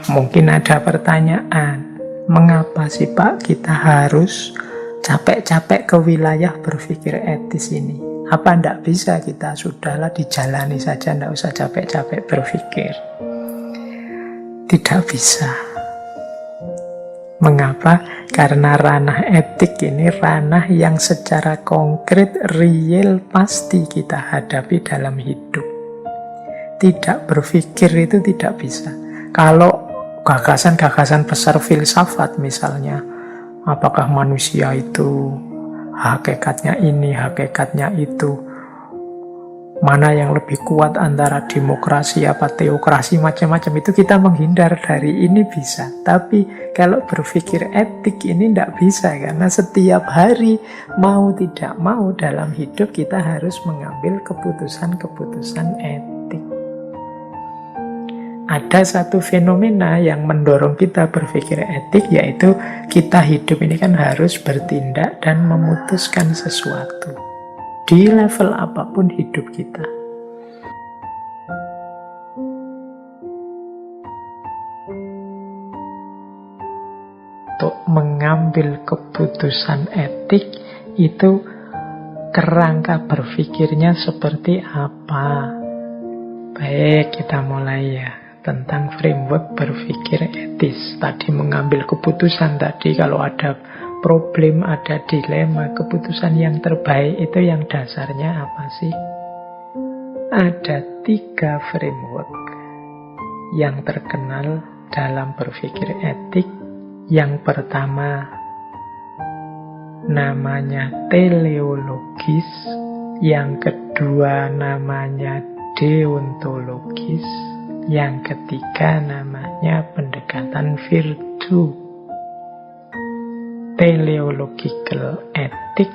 Mungkin ada pertanyaan, mengapa sih Pak kita harus capek-capek ke wilayah berpikir etis ini? Apa ndak bisa kita sudahlah dijalani saja, ndak usah capek-capek berpikir? Tidak bisa. Mengapa? Karena ranah etik ini ranah yang secara konkret, real, pasti kita hadapi dalam hidup. Tidak berpikir itu tidak bisa. Kalau gagasan-gagasan besar filsafat misalnya, apakah manusia itu hakikatnya ini, hakikatnya itu, mana yang lebih kuat antara demokrasi apa teokrasi, macam-macam itu kita menghindar dari ini bisa. Tapi kalau berpikir etik ini tidak bisa, karena setiap hari mau tidak mau dalam hidup kita harus mengambil keputusan-keputusan etik. Ada satu fenomena yang mendorong kita berpikir etik, yaitu kita hidup ini kan harus bertindak dan memutuskan sesuatu di level apapun hidup kita. Untuk mengambil keputusan etik itu kerangka berpikirnya seperti apa? Baik, kita mulai ya. Tentang framework berpikir etis. Tadi mengambil keputusan, tadi kalau ada problem, ada dilema, keputusan yang terbaik itu yang dasarnya apa sih? Ada 3 framework yang terkenal dalam berpikir etik. Yang pertama namanya teleologis, yang kedua namanya deontologis, yang ketiga namanya pendekatan virtu. Teleological ethic,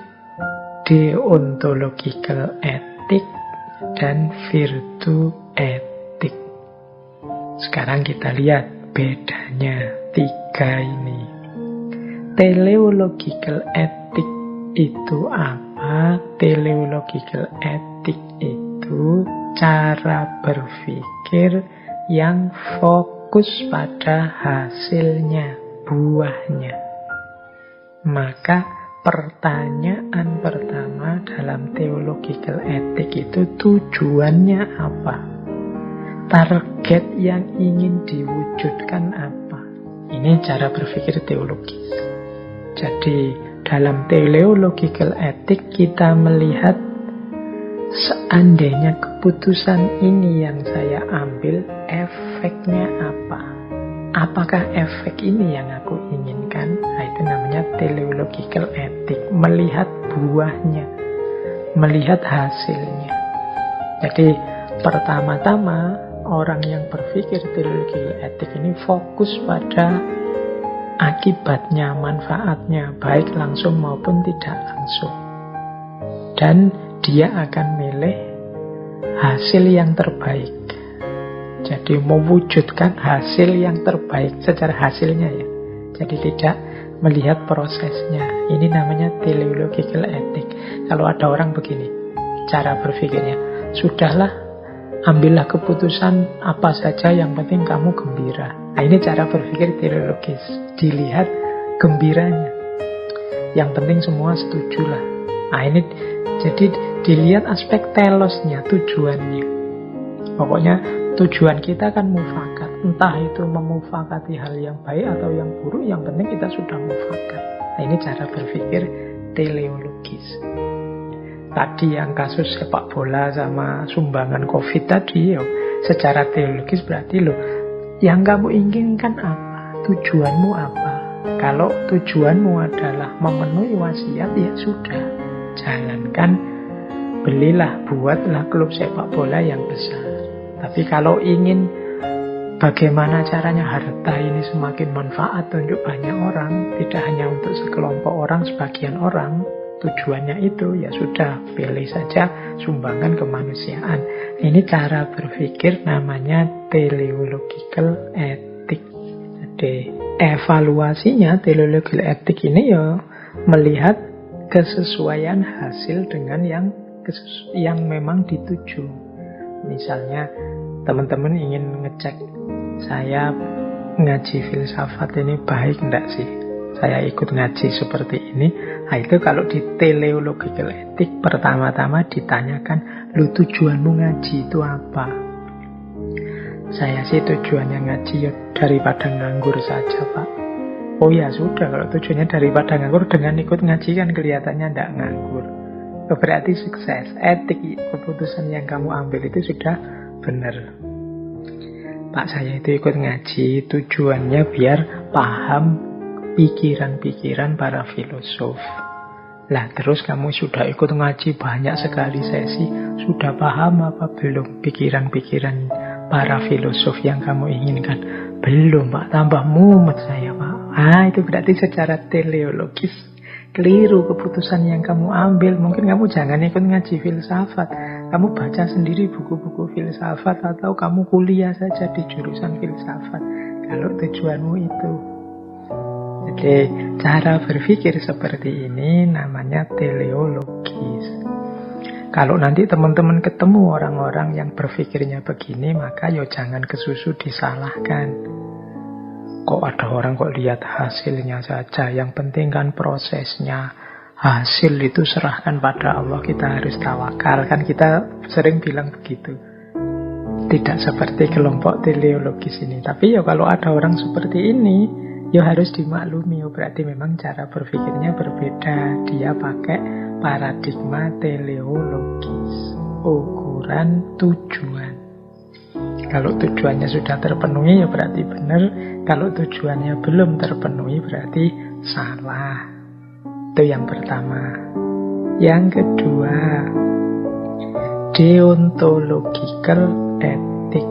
deontological ethic, dan virtu ethic. Sekarang kita lihat bedanya 3 ini. Teleological ethic itu apa? Teleological ethic itu cara berpikir yang fokus pada hasilnya, buahnya. Maka pertanyaan pertama dalam theological ethic itu tujuannya apa? Target yang ingin diwujudkan apa? Ini cara berpikir teologis. Jadi dalam teleological ethic kita melihat seandainya keputusan ini yang saya ambil, efeknya apa? Apakah efek ini yang aku inginkan? Nah, itu namanya teleological ethic. Melihat buahnya, melihat hasilnya. Jadi pertama-tama orang yang berpikir teleological ethic ini fokus pada akibatnya, manfaatnya, baik langsung maupun tidak langsung. Dan dia akan milih hasil yang terbaik. Jadi mewujudkan hasil yang terbaik secara hasilnya ya. Jadi tidak melihat prosesnya. Ini namanya teleological ethic. Kalau ada orang begini, cara berpikirnya, sudahlah, ambillah keputusan apa saja, yang penting kamu gembira. Nah, ini cara berpikir teleologis. Dilihat gembiranya. Yang penting semua setujulah. Nah, ini jadi dilihat aspek telosnya, tujuannya. Pokoknya tujuan kita kan mufakat. Entah itu memufakati hal yang baik atau yang buruk, yang penting kita sudah mufakat. Nah, ini cara berpikir teleologis. Tadi yang kasus sepak bola sama sumbangan COVID tadi, secara teologis berarti yang kamu inginkan apa? Tujuanmu apa? Kalau tujuanmu adalah memenuhi wasiat, ya sudah, jalankan, belilah, buatlah klub sepak bola yang besar. Tapi kalau ingin bagaimana caranya harta ini semakin manfaat untuk banyak orang, tidak hanya untuk sekelompok orang, sebagian orang, tujuannya itu, ya sudah, pilih saja sumbangan kemanusiaan. Ini cara berpikir namanya teleological ethic. Jadi evaluasinya teleological ethic ini ya melihat kesesuaian hasil dengan yang memang dituju. Misalnya teman-teman ingin ngecek, saya ngaji filsafat ini baik enggak sih? Saya ikut ngaji seperti ini. Nah itu kalau di teleological ethic pertama-tama ditanyakan, lu tujuanmu ngaji itu apa? Saya sih tujuannya ngaji ya daripada nganggur saja, Pak. Oh ya sudah, kalau tujuannya daripada nganggur, dengan ikut ngaji kan kelihatannya enggak nganggur. Berarti sukses. Etik, keputusan yang kamu ambil itu sudah benar. Pak, saya itu ikut ngaji tujuannya biar paham pikiran-pikiran para filosof. Lah terus kamu sudah ikut ngaji banyak sekali sesi, sudah paham apa belum pikiran-pikiran para filosof yang kamu inginkan? Belum, Pak, tambah mumet saya, Pak. Itu berarti secara teleologis keliru keputusan yang kamu ambil. Mungkin kamu jangan ikut ngaji filsafat, kamu baca sendiri buku-buku filsafat, atau kamu kuliah saja di jurusan filsafat kalau tujuanmu itu. Jadi cara berpikir seperti ini namanya teleologis. Kalau nanti teman-teman ketemu orang-orang yang berpikirnya begini, maka ya jangan kesusu disalahkan. Kok ada orang kok lihat hasilnya saja, yang penting kan prosesnya. Hasil itu serahkan pada Allah, kita harus tawakal. Kan kita sering bilang begitu. Tidak seperti kelompok teleologis ini. Tapi ya kalau ada orang seperti ini, ya harus dimaklumi. Berarti memang cara berpikirnya berbeda. Dia pakai paradigma teleologis, ukuran tujuan. Kalau tujuannya sudah terpenuhi ya berarti benar. Kalau tujuannya belum terpenuhi berarti salah. Itu yang pertama. Yang kedua, deontological ethic.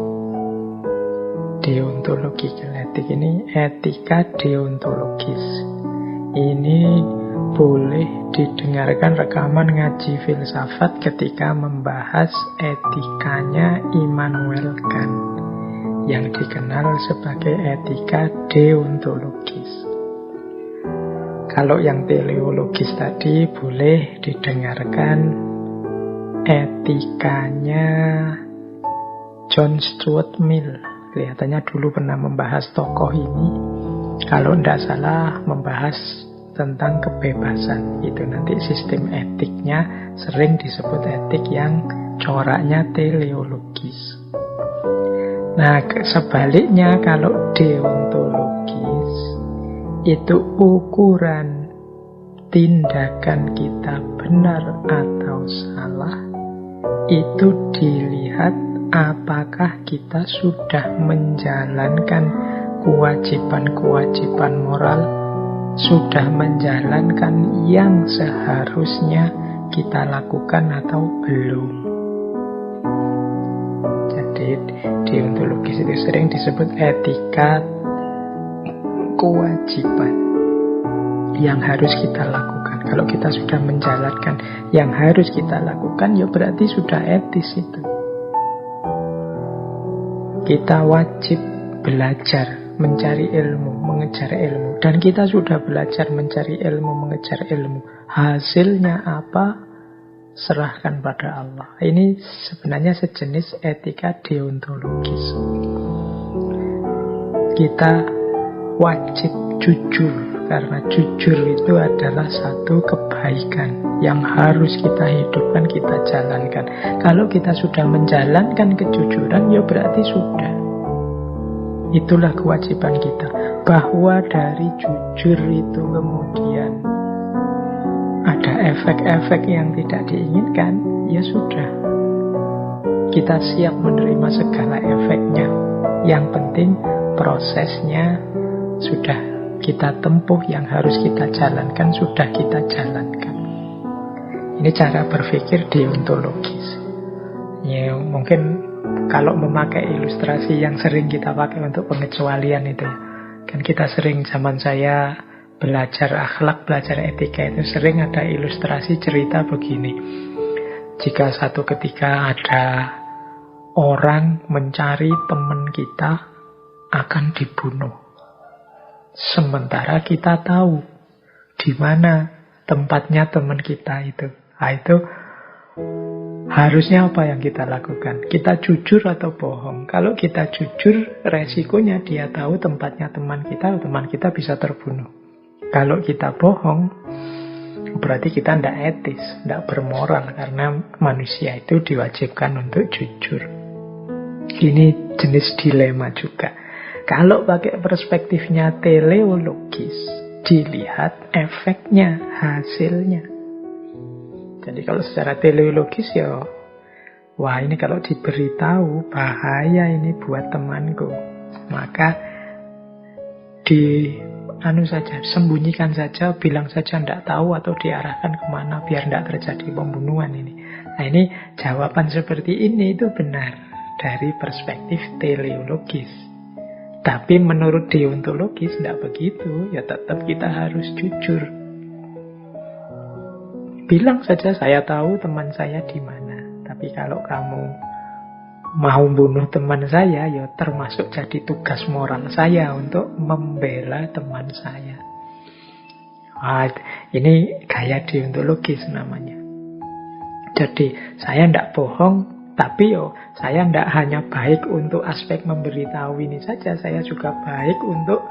Deontological ethic ini etika deontologis. Ini boleh didengarkan rekaman ngaji filsafat ketika membahas etikanya Immanuel Kant yang dikenal sebagai etika deontologis. Kalau yang teleologis tadi boleh didengarkan etikanya John Stuart Mill. Kelihatannya dulu pernah membahas tokoh ini. Kalau tidak salah membahas tentang kebebasan. Itu nanti sistem etiknya sering disebut etik yang coraknya teleologis. Nah, sebaliknya kalau deontologis itu ukuran tindakan kita benar atau salah itu dilihat apakah kita sudah menjalankan kewajiban-kewajiban moral, sudah menjalankan yang seharusnya kita lakukan atau belum. Jadi deontologis itu sering disebut etika kewajiban yang harus kita lakukan. Kalau kita sudah menjalankan yang harus kita lakukan, ya berarti sudah etis itu. Kita wajib belajar mencari ilmu, mengejar ilmu. Dan kita sudah belajar mencari ilmu, mengejar ilmu. Hasilnya apa? Serahkan pada Allah. Ini sebenarnya sejenis etika deontologis. Kita wajib jujur, karena jujur itu adalah satu kebaikan yang harus kita hidupkan, kita jalankan. Kalau kita sudah menjalankan kejujuran, ya berarti sudah. Itulah kewajiban kita. Bahwa dari jujur itu kemudian ada efek-efek yang tidak diinginkan, ya sudah. Kita siap menerima segala efeknya. Yang penting prosesnya sudah kita tempuh, yang harus kita jalankan sudah kita jalankan. Ini cara berpikir deontologis. Ya, mungkin kalau memakai ilustrasi yang sering kita pakai untuk pengecualian itu, kan kita sering, zaman saya belajar akhlak, belajar etika itu sering ada ilustrasi cerita begini. Jika satu ketika ada orang mencari teman kita akan dibunuh, sementara kita tahu di mana tempatnya teman kita itu. Nah, itu Harusnya apa yang kita lakukan? Kita jujur atau bohong? Kalau kita jujur, resikonya dia tahu tempatnya teman kita bisa terbunuh. Kalau kita bohong, berarti kita tidak etis, tidak bermoral, karena manusia itu diwajibkan untuk jujur. Ini jenis dilema juga. Kalau pakai perspektifnya teleologis, dilihat efeknya, hasilnya. Jadi kalau secara teleologis ya, wah ini kalau diberitahu bahaya ini buat temanku, maka sembunyikan saja, bilang saja tidak tahu atau diarahkan kemana biar tidak terjadi pembunuhan ini. Nah ini jawaban seperti ini itu benar dari perspektif teleologis. Tapi menurut deontologis tidak begitu, ya tetap kita harus jujur. Bilang saja saya tahu teman saya di mana. Tapi kalau kamu mau bunuh teman saya, ya termasuk jadi tugas moral saya untuk membela teman saya. Ini gaya deontologis namanya. Jadi saya tidak bohong, tapi saya tidak hanya baik untuk aspek memberitahu ini saja, saya juga baik untuk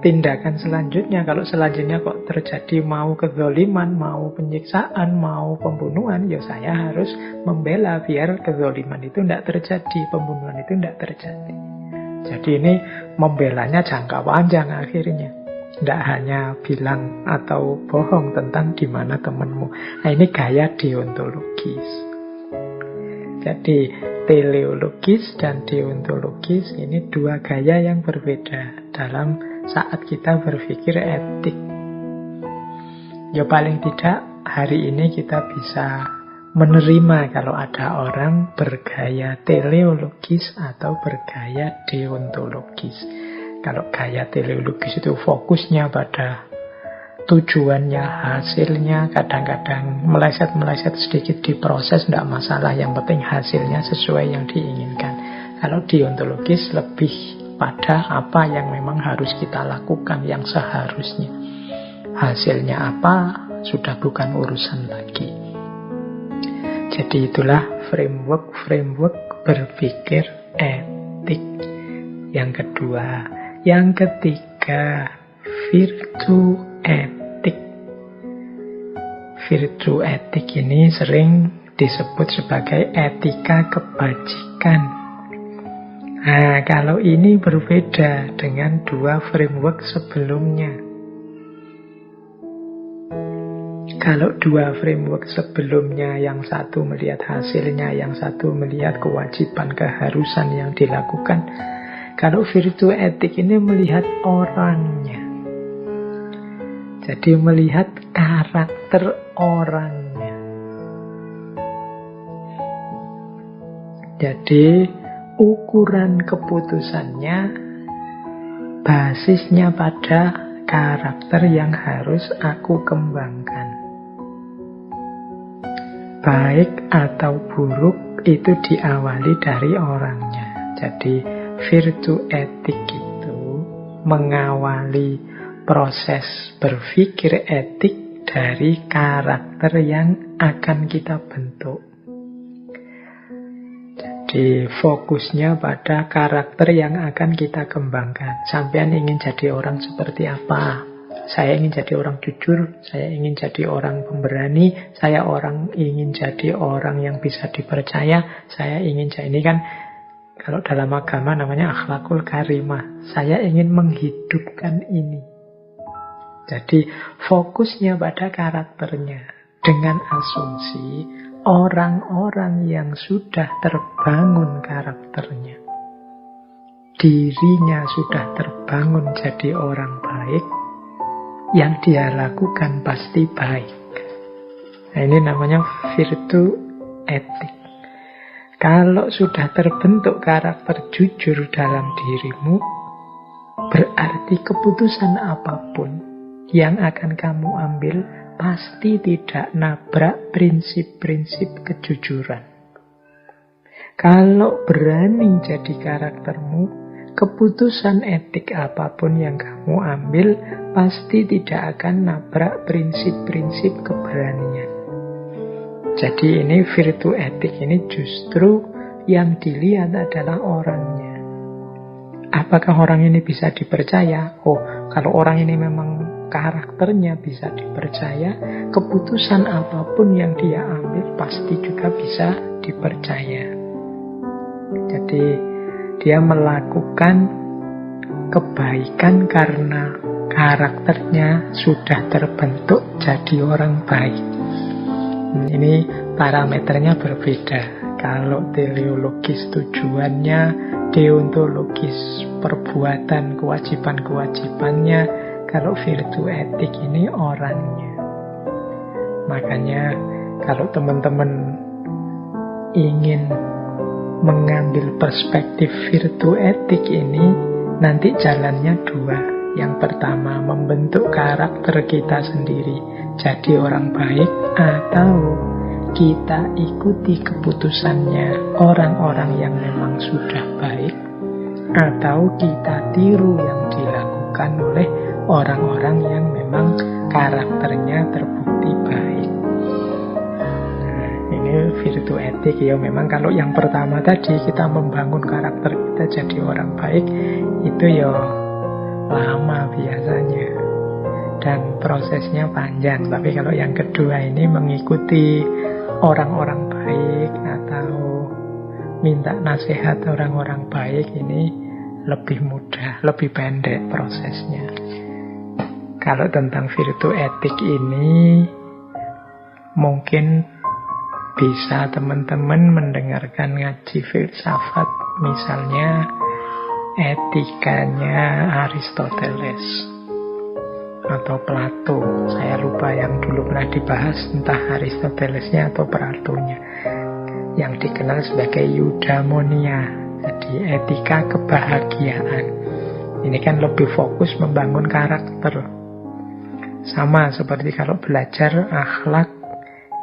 tindakan selanjutnya. Kalau selanjutnya kok terjadi mau kezoliman, mau penyiksaan, mau pembunuhan, ya saya harus membela biar kezoliman itu tidak terjadi, pembunuhan itu tidak terjadi. Jadi ini membelanya jangka panjang akhirnya. Tidak hanya bilang atau bohong tentang di mana temanmu. Nah ini gaya deontologis. Jadi teleologis dan deontologis ini dua gaya yang berbeda dalam saat kita berpikir etik. Ya paling tidak hari ini kita bisa menerima kalau ada orang bergaya teleologis atau bergaya deontologis. Kalau gaya teleologis itu fokusnya pada tujuannya, hasilnya, kadang-kadang meleset-meleset sedikit di proses, tidak masalah, yang penting hasilnya sesuai yang diinginkan. Kalau deontologis lebih pada apa yang memang harus kita lakukan, yang seharusnya. Hasilnya apa, sudah bukan urusan lagi. Jadi itulah framework berpikir etik. Yang kedua. Yang ketiga, virtu etik. Virtu etik ini sering disebut sebagai etika kebajikan. Nah, kalau ini berbeda dengan dua framework sebelumnya. Kalau dua framework sebelumnya, yang satu melihat hasilnya, yang satu melihat kewajiban, keharusan yang dilakukan. Kalau virtu etik ini melihat orangnya. Jadi melihat karakter orangnya. Jadi ukuran keputusannya basisnya pada karakter yang harus aku kembangkan. Baik atau buruk itu diawali dari orangnya. Jadi virtu etik itu mengawali proses berpikir etik dari karakter yang akan kita bentuk. Jadi fokusnya pada karakter yang akan kita kembangkan. Sampean ingin jadi orang seperti apa? Saya ingin jadi orang jujur, saya ingin jadi orang pemberani, saya ingin jadi orang yang bisa dipercaya, saya ingin jadi ini kan. Kalau dalam agama namanya akhlakul karimah. Saya ingin menghidupkan ini. Jadi fokusnya pada karakternya. Dengan asumsi orang-orang yang sudah terbangun karakternya, dirinya sudah terbangun jadi orang baik, yang dia lakukan pasti baik. Nah ini namanya virtu etik. Kalau sudah terbentuk karakter jujur dalam dirimu, berarti keputusan apapun yang akan kamu ambil pasti tidak nabrak prinsip-prinsip kejujuran. Kalau berani jadi karaktermu, keputusan etik apapun yang kamu ambil pasti tidak akan nabrak prinsip-prinsip keberanian. Jadi ini virtu etik ini justru yang dilihat adalah orangnya. Apakah orang ini bisa dipercaya? Oh, kalau orang ini memang karakternya bisa dipercaya, keputusan apapun yang dia ambil pasti juga bisa dipercaya. Jadi dia melakukan kebaikan karena karakternya sudah terbentuk jadi orang baik. Ini parameternya berbeda. Kalau teleologis tujuannya, deontologis perbuatan, kewajiban-kewajibannya. Kalau virtu etik ini orangnya. Makanya kalau teman-teman ingin mengambil perspektif virtu etik ini, nanti jalannya dua. Yang pertama, membentuk karakter kita sendiri jadi orang baik, atau kita ikuti keputusannya orang-orang yang memang sudah baik, atau kita tiru yang dilakukan oleh orang-orang yang memang karakternya terbukti baik. Nah, ini virtu etik ya. Memang kalau yang pertama tadi, kita membangun karakter kita jadi orang baik, itu ya lama biasanya dan prosesnya panjang. Tapi kalau yang kedua ini, mengikuti orang-orang baik atau minta nasihat orang-orang baik, ini lebih mudah, lebih pendek prosesnya. Kalau tentang virtu etik ini, mungkin bisa teman-teman mendengarkan ngaji filsafat, misalnya Etikanya Aristoteles atau Plato. Saya lupa yang dulu pernah dibahas, entah Aristotelesnya atau Platonya, yang dikenal sebagai eudaimonia. Jadi etika kebahagiaan. Ini kan lebih fokus membangun karakter. Sama seperti kalau belajar akhlak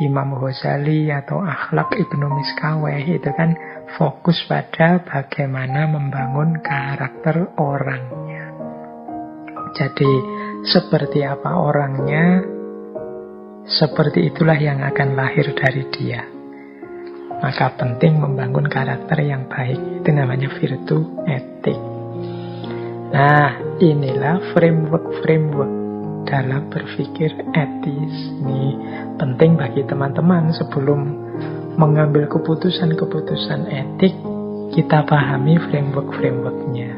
Imam Ghazali atau akhlak Ibnu Miskaweh, itu kan fokus pada bagaimana membangun karakter orangnya. Jadi seperti apa orangnya, seperti itulah yang akan lahir dari dia. Maka penting membangun karakter yang baik. Itu namanya virtu etik. Nah, inilah framework dalam berpikir etis. Ini penting bagi teman-teman sebelum mengambil keputusan-keputusan etik, kita pahami framework-frameworknya.